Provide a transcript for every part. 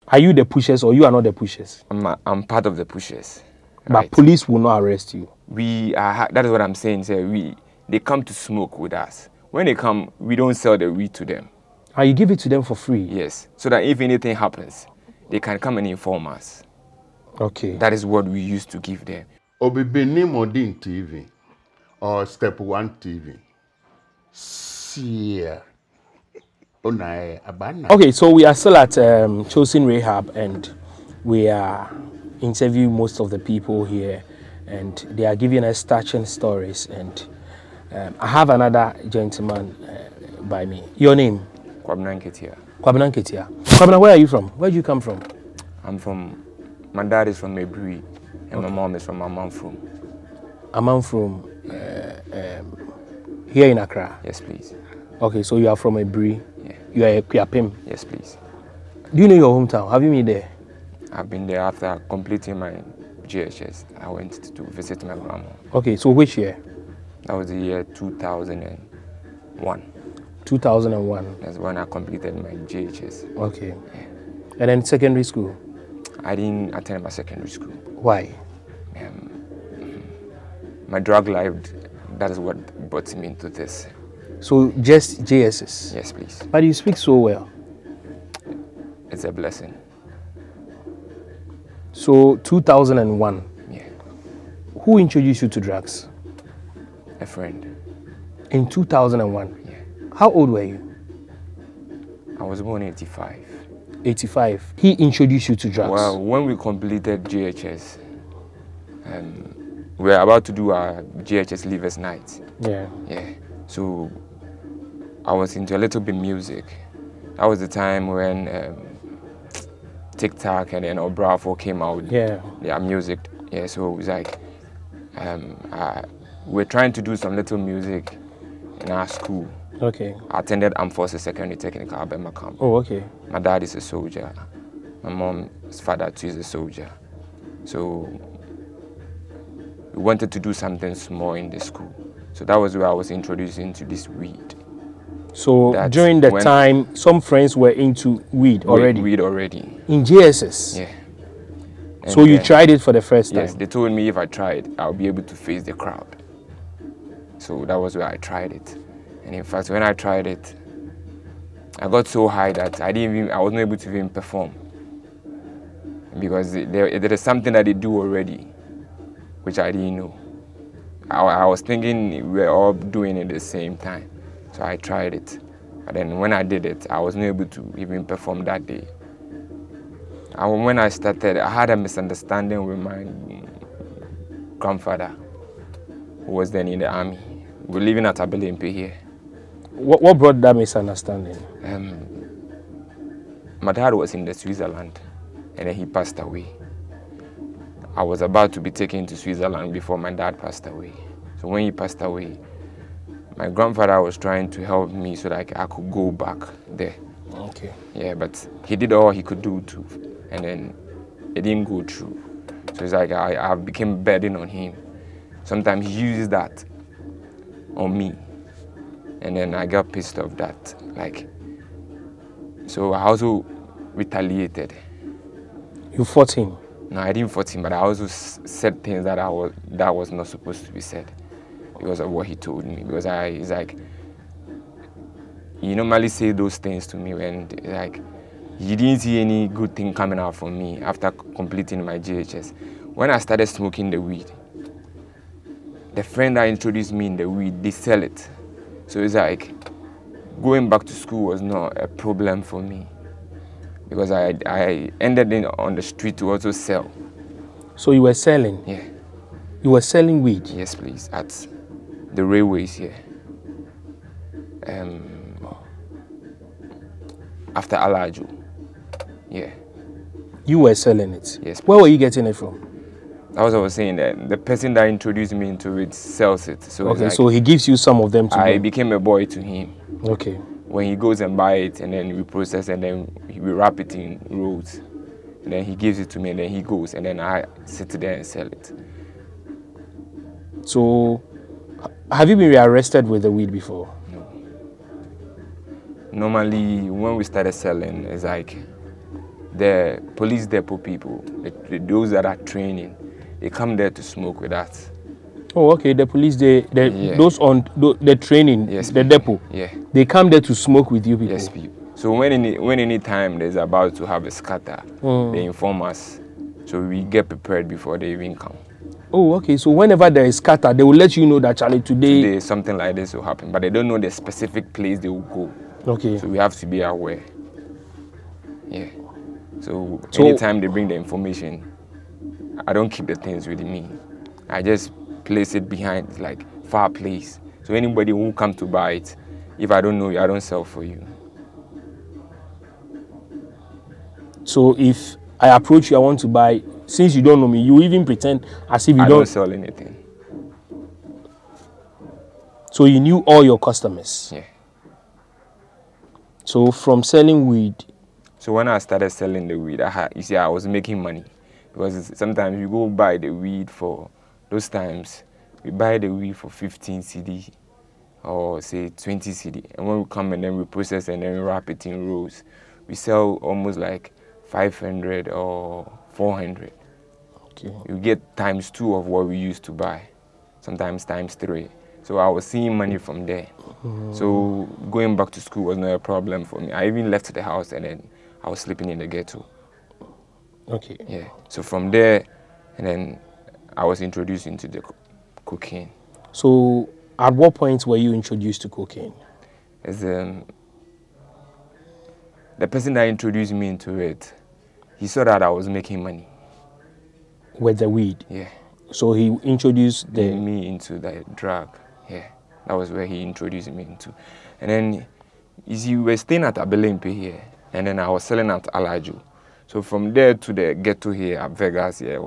Are you the pushers or you are not the pushers? I'm part of the pushers. But right? police will not arrest you. That is what I'm saying, sir. They come to smoke with us. When they come, we don't sell the weed to them. And you give it to them for free? Yes, so that if anything happens, they can come and inform us. Okay. That is what we used to give them. OBIBINI Modern TV or Step 1 TV. See. Okay, so we are still at Chosen Rehab and we are interviewing most of the people here and they are giving us touching stories. And I have another gentleman by me. Your name? Kwabena Nketia. Kwabena Nketia. Kwabena, where are you from? Where do you come from? My dad is from Mebri and my mom is from Amanfrom. Amanfrom, here in Accra? Yes, please. Okay, so you are from Mebri. Yeah. You are a Kuyapim? Yes, please. Do you know your hometown? Have you been there? I've been there after completing my GHS. I went to visit my grandma. Okay, so which year? That was the year 2001. 2001? That's when I completed my GHS. Okay. Yeah. And then secondary school? I didn't attend my secondary school. Why? My drug life, that is what brought me into this. So just JSS? Yes, please. But you speak so well. It's a blessing. So 2001? Yeah. Who introduced you to drugs? A friend. In 2001? Yeah. How old were you? I was born in 85. 85. He introduced you to drugs? Well, when we completed GHS, we were about to do our GHS Leavers Night. Yeah. Yeah. So I was into a little bit music. That was the time when TikTok and then Bravo came out with their music. Yeah, so it was like we're trying to do some little music in our school. Okay. I attended Armed Forces Secondary Technical Alabama Camp. Oh, okay. My dad is a soldier. My mom's father too is a soldier. So we wanted to do something small in the school. So that was where I was introduced into this weed. So during the time, some friends were into weed already? Weed already. In JSS? Yeah. And so you tried it for the first time? Yes, they told me if I tried, I'll be able to face the crowd. So that was where I tried it. And in fact, when I tried it, I got so high that I wasn't able to even perform. Because there is something that they do already, which I didn't know. I was thinking we were all doing it at the same time. So I tried it. But then when I did it, I wasn't able to even perform that day. And when I started, I had a misunderstanding with my grandfather, who was then in the army. We were living at Abelempe here. What brought that misunderstanding? My dad was in Switzerland, and then he passed away. I was about to be taken to Switzerland before my dad passed away. So when he passed away, my grandfather was trying to help me so that I could go back there. Okay. Yeah, but he did all he could do too, and then it didn't go through. So it's like I became a burden on him. Sometimes he uses that on me, and then I got pissed off that. So I also retaliated. You fought him? No, I didn't fight him, but I also said things that was not supposed to be said because of what he told me. Because it's like, you normally say those things to me when you didn't see any good thing coming out from me after completing my GHS. When I started smoking the weed, the friend that introduced me in the weed, they sell it. So it's like, going back to school was not a problem for me. Because I ended on the street to also sell. So you were selling? Yeah. You were selling weed? Yes, please, at the railways here. After Alajo. Yeah. You were selling it? Yes. Please. Where were you getting it from? That was what I was saying, that the person that introduced me into it sells it. So okay, so he gives you some of them to I became a boy to him. Okay. When he goes and buy it, and then we process, and then we wrap it in rolls, and then he gives it to me, and then he goes, and then I sit there and sell it. So, have you been rearrested with the weed before? No. Normally, when we started selling, it's like the police depot people, those that are training, they come there to smoke with us. Oh, okay. The police, Yeah. those on the training, Yes, the people. depot. Yeah. They come there to smoke with you people. Yes, people. So when any time there's about to have a scatter, they inform us. So we get prepared before they even come. Oh, okay. So whenever there is scatter, they will let you know that Charlie today something like this will happen, but they don't know the specific place they will go. Okay. So we have to be aware. Yeah. So anytime they bring the information, I don't keep the things with me. I just place it behind, like far place. So anybody who come to buy it, if I don't know you, I don't sell for you. So if I approach you, I want to buy, since you don't know me, you even pretend as if you I don't sell anything. So you knew all your customers. Yeah. So from selling weed. So when I started selling the weed, you see, I was making money. Because sometimes you go buy the weed for, those times, we buy the weed for 15 CD or say 20 CD. And when we come and then we process and then we wrap it in rolls, we sell almost like 500 or 400. Okay. You get ×2 of what we used to buy, sometimes ×3. So I was seeing money from there. So going back to school was not a problem for me. I even left the house and then I was sleeping in the ghetto. Okay. Yeah. So from there, and then I was introduced into the cocaine. So at what point were you introduced to cocaine? As the person that introduced me into it, he saw that I was making money. With the weed? Yeah. So he introduced me into the drug. Yeah. That was where he introduced me into. And then, you see, we were staying at Abelempe here, and then I was selling at Alajo. So from there to the ghetto here at Vegas, yeah,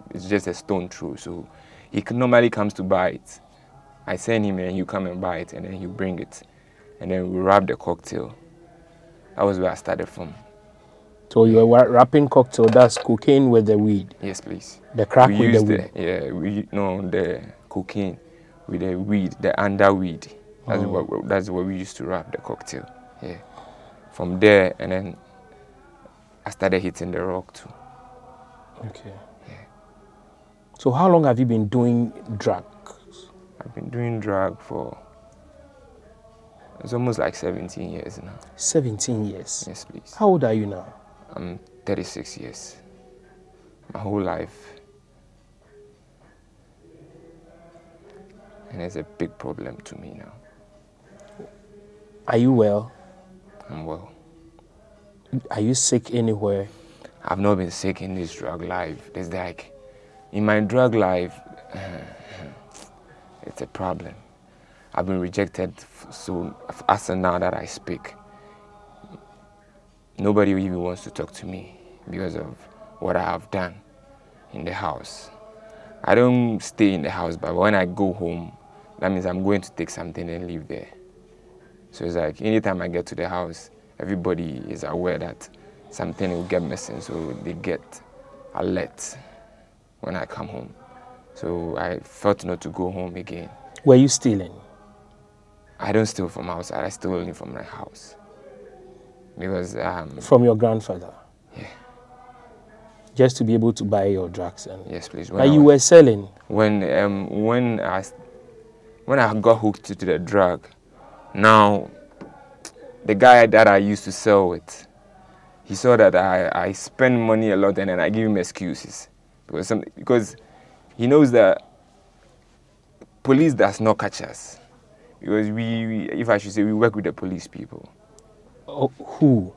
it's just a stone throw. So he normally comes to buy it. I send him and you come and buy it, and then you bring it. And then we wrap the cocktail. That was where I started from. So you were wrapping cocktail, that's cocaine with the weed? Yes, please. The crack with the weed? The cocaine with the weed, the underweed. That's what we used to wrap the cocktail. Yeah. From there, and then I started hitting the rock too. Okay. Yeah. So how long have you been doing drugs? I've been doing drug for, it's almost like 17 years now. 17 years? Yes, please. How old are you now? I'm 36 years. My whole life. And it's a big problem to me now. Are you well? I'm well. Are you sick anywhere? I've not been sick in this drug life. It's like, in my drug life, it's a problem. I've been rejected, so as of now that I speak, nobody even wants to talk to me because of what I have done in the house. I don't stay in the house, but when I go home, that means I'm going to take something and leave there. So it's like anytime I get to the house, everybody is aware that something will get missing, so they get alert when I come home. So I felt not to go home again. Were you stealing? I don't steal from outside, I steal only from my house. Because from your grandfather? Yeah. Just to be able to buy your drugs? Yes, please. But you were selling? When I got hooked to the drug, now the guy that I used to sell with, he saw that I spend money a lot and then I give him excuses. Because he knows that police does not catch us. Because if I should say, we work with the police people. Oh, who?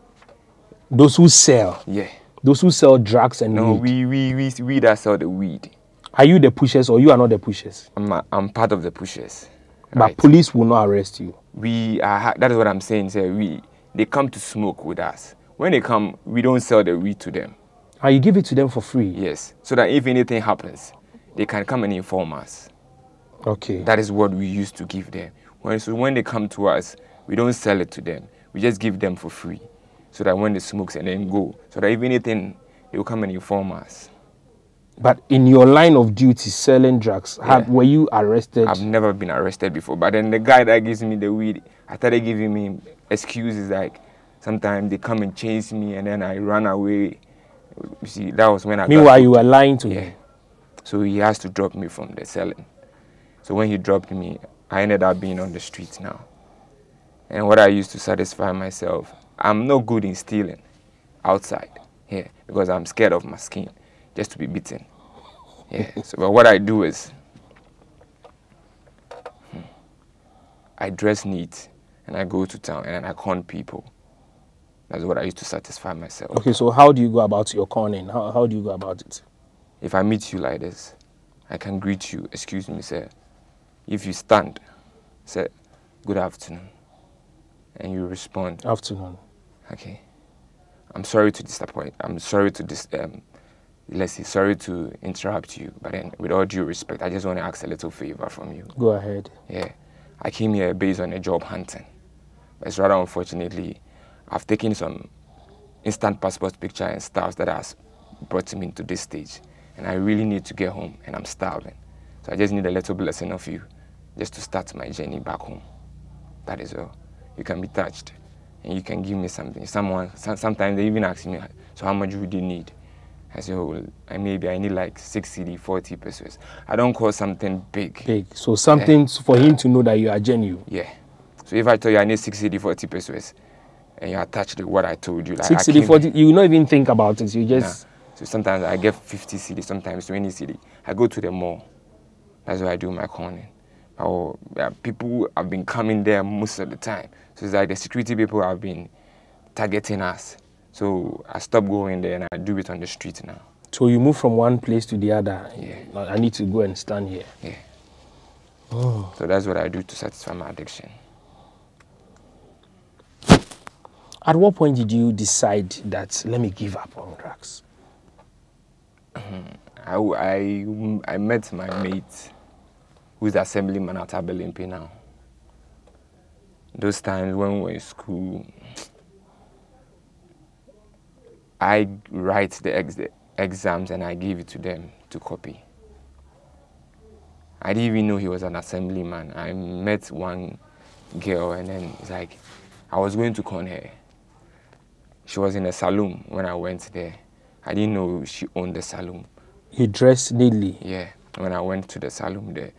Those who sell? Yeah. Those who sell drugs and weed? No, we that sell the weed. Are you the pushers or you are not the pushers? I'm part of the pushers. But right? Police will not arrest you? That is what I'm saying, sir. They come to smoke with us. When they come, we don't sell the weed to them. And you give it to them for free? Yes, so that if anything happens, they can come and inform us. Okay. That is what we used to give them. So when they come to us, we don't sell it to them. We just give them for free. So that when they smoke and then go, so that if anything, they will come and inform us. But in your line of duty, selling drugs, were you arrested? I've never been arrested before. But then the guy that gives me the weed, I started giving him excuses like, Sometimes they come and chase me and then I run away. You see, that was when I Meanwhile, you were lying to him. So he has to drop me from the selling. So when he dropped me, I ended up being on the streets now. And what I used to satisfy myself, I'm not good in stealing outside here because I'm scared of my skin, just to be beaten. So but what I do is, I dress neat and I go to town and I con people. That's what I used to satisfy myself. Okay, so how do you go about your conning? How do you go about it? If I meet you like this, I can greet you, excuse me, sir. If you stand, say, good afternoon, and you respond, afternoon. Okay. I'm sorry to disappoint. I'm sorry to let's see, sorry to interrupt you, but then with all due respect, I just want to ask a little favor from you. Go ahead. I came here based on a job hunting, but it's rather unfortunately, I've taken some instant passport picture and stuff that has brought me into this stage, and I really need to get home, and I'm starving. So I just need a little blessing of you, just to start my journey back home. That is all. You can be touched, and you can give me something. Sometimes they even ask me, so how much would you need? I say, oh, I need like 6 CD, 40 pesos. I don't call something big. Big. So something for him to know that you are genuine. So if I tell you I need 6 CD, 40 pesos, and you are touched with what I told you, like 6 CD, 40, you will not even think about it. You just... So sometimes I get 50 CD, sometimes 20 CD. I go to the mall. That's where I do my corning. People have been coming there most of the time. So it's like the security people have been targeting us. So I stopped going there and I do it on the street now. So you move from one place to the other. I need to go and stand here. So that's what I do to satisfy my addiction. At what point did you decide that, let me give up on drugs? I met my mate, who's the assemblyman at Abelimpi now. Those times when we were in school, I write the exams and I give it to them to copy. I didn't even know he was an assemblyman. I met one girl and then it's like, I was going to con her. She was in a saloon when I went there. I didn't know she owned the saloon. He dressed neatly? When I went to the saloon there,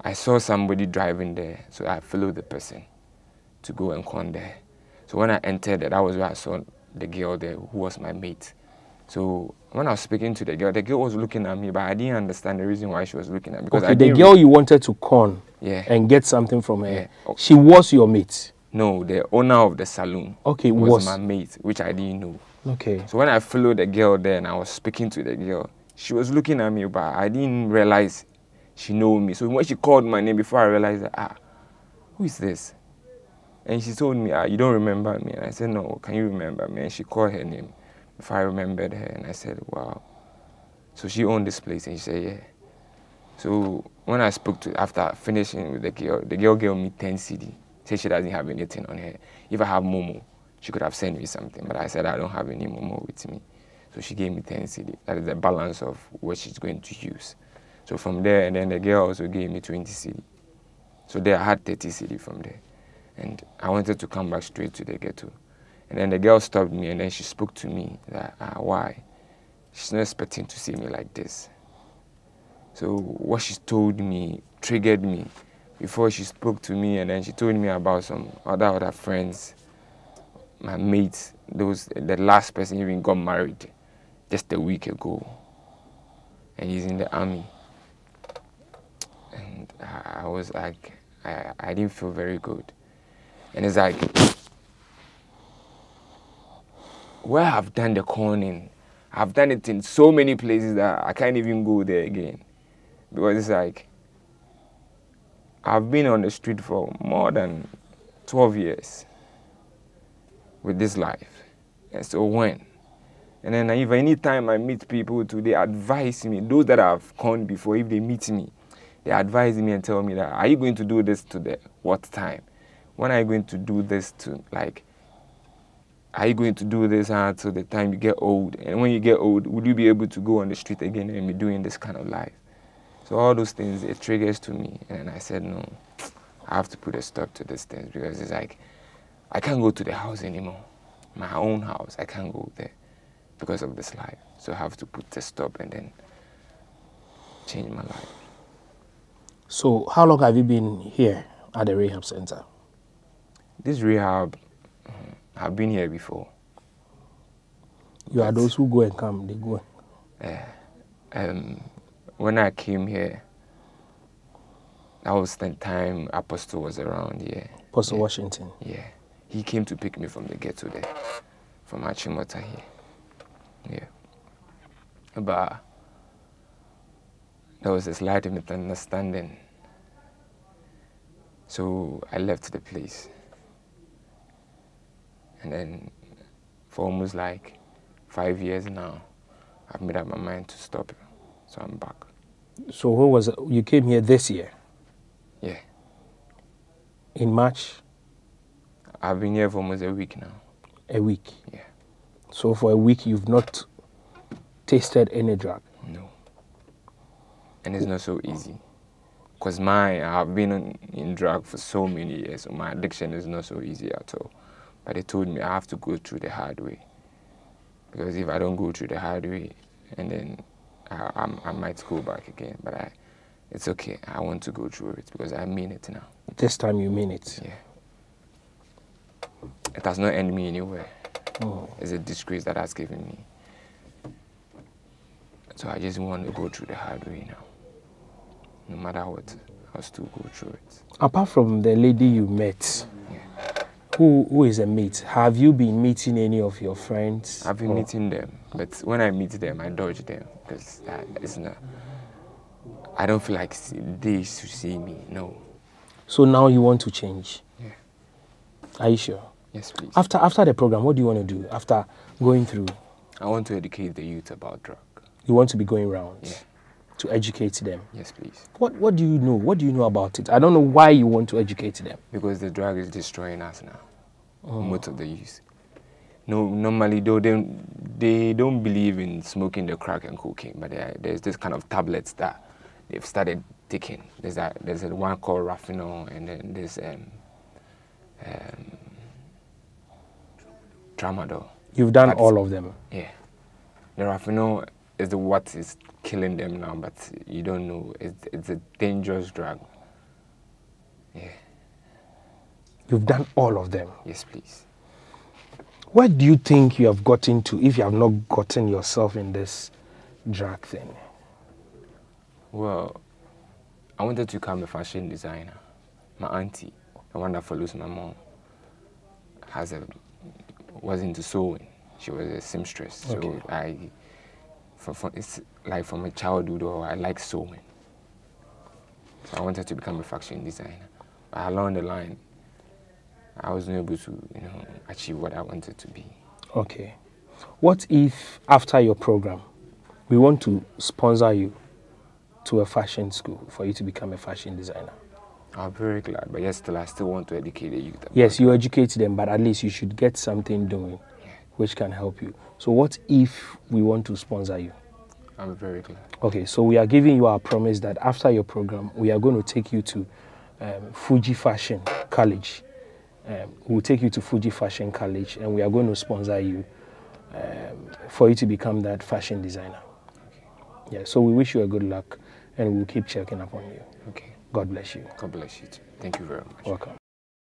I saw somebody driving there, so I followed the person to go and con there. So when I entered there, that was where I saw the girl there, who was my mate. So when I was speaking to the girl was looking at me, but I didn't understand the reason why she was looking at me. Because the girl you wanted to con and get something from her, she was your mate? No, the owner of the saloon was my mate, which I didn't know. So when I followed the girl there and I was speaking to the girl, she was looking at me, but I didn't realize she knew me. So when she called my name, before I realized that, who is this? And she told me, you don't remember me? And I said, no, can you remember me? And she called her name before I remembered her. And I said, wow. So she owned this place? And she said, yeah. So when I spoke to, after finishing with the girl gave me 10 CD. Said she doesn't have anything on her. If I have Momo, she could have sent me something. But I said, I don't have any Momo with me. So she gave me 10 CD. That is the balance of what she's going to use. So from there, and then the girl also gave me 20 CD. So there I had 30 CD from there. And I wanted to come back straight to the ghetto. And then the girl stopped me and then she spoke to me that, why? She's not expecting to see me like this. So what she told me triggered me. Before she spoke to me and then she told me about some other friends, my mates, the last person even got married just a week ago. And he's in the army. And I was like, I didn't feel very good. And it's like, where I've done the conning, I've done it in so many places that I can't even go there again. Because it's like, I've been on the street for more than 12 years with this life. And so when? And then if any time I meet people too, they advise me, those that I've conned before, if they meet me, they advise me and tell me that, are you going to do this to the what time? When are you going to do this to, like, are you going to do this until the time you get old? And when you get old, will you be able to go on the street again and be doing this kind of life? So all those things, it triggers to me. And I said, no, I have to put a stop to these things because it's like, I can't go to the house anymore. my own house, I can't go there because of the slide. So I have to put a stop and then change my life. So how long have you been here at the rehab center? This rehab, I've been here before. You are those who go and come, they go. When I came here, that was the time Apostle was around here. Apostle Washington? Yeah. He came to pick me from the ghetto there, from Achimota here. Yeah. But there was a slight misunderstanding. So I left the place. And then for almost like 5 years now, I've made up my mind to stop. So I'm back. So when was it? You came here this year? Yeah. In March? I've been here for almost a week now. A week? Yeah. So for a week you've not tasted any drug? No. And it's not so easy. Because I've been in drug for so many years, so my addiction is not so easy at all. But they told me I have to go through the hard way. Because if I don't go through the hard way, and then I might go back again. But it's okay. I want to go through it because I mean it now. This time you mean it? Yeah. It has not ended me anywhere. Oh. It's a disgrace that has given me. So I just want to go through the hard way now. No matter what, I'll still go through it. Apart from the lady you met, who is a mate, have you been meeting any of your friends? I've been meeting them, but when I meet them, I dodge them because it's not. I don't feel like they should see me. No. So now you want to change? Yeah. Are you sure? Yes, please. After the program, what do you want to do after going through? I want to educate the youth about drug. You want to be going around? Yeah. To educate them? Yes, please. What do you know? What do you know about it? I don't know why you want to educate them. Because the drug is destroying us now. Most of the youth. No, normally they don't believe in smoking the crack and cocaine, but there's this kind of tablets that they've started taking. There's a one called Rafino, and then there's Tramadol. You've done all of them? Yeah. The Rafino is what is killing them now, but you don't know. It's a dangerous drug. Yeah. You've done all of them? Yes, please. Where do you think you have gotten to if you have not gotten yourself in this drug thing? Well, I wanted to become a fashion designer. My auntie, the one that follows my mom, was into sewing. She was a seamstress. Okay. So it's like from a childhood, I like sewing. So I wanted to become a fashion designer. But along the line, I wasn't able to, achieve what I wanted to be. Okay. What if after your program, we want to sponsor you to a fashion school for you to become a fashion designer? I'm very glad, but yes, I still want to educate the youth. Yes, you educate them, but at least you should get something doing which can help you. So what if we want to sponsor you? I'm very glad. Okay, so we are giving you our promise that after your program, we are going to take you to Fuji Fashion College. We'll take you to Fuji Fashion College, and we are going to sponsor you for you to become that fashion designer. Okay. Yeah, so we wish you a good luck, and we'll keep checking up on you. Okay. God bless you. God bless you too. Thank you very much. Welcome.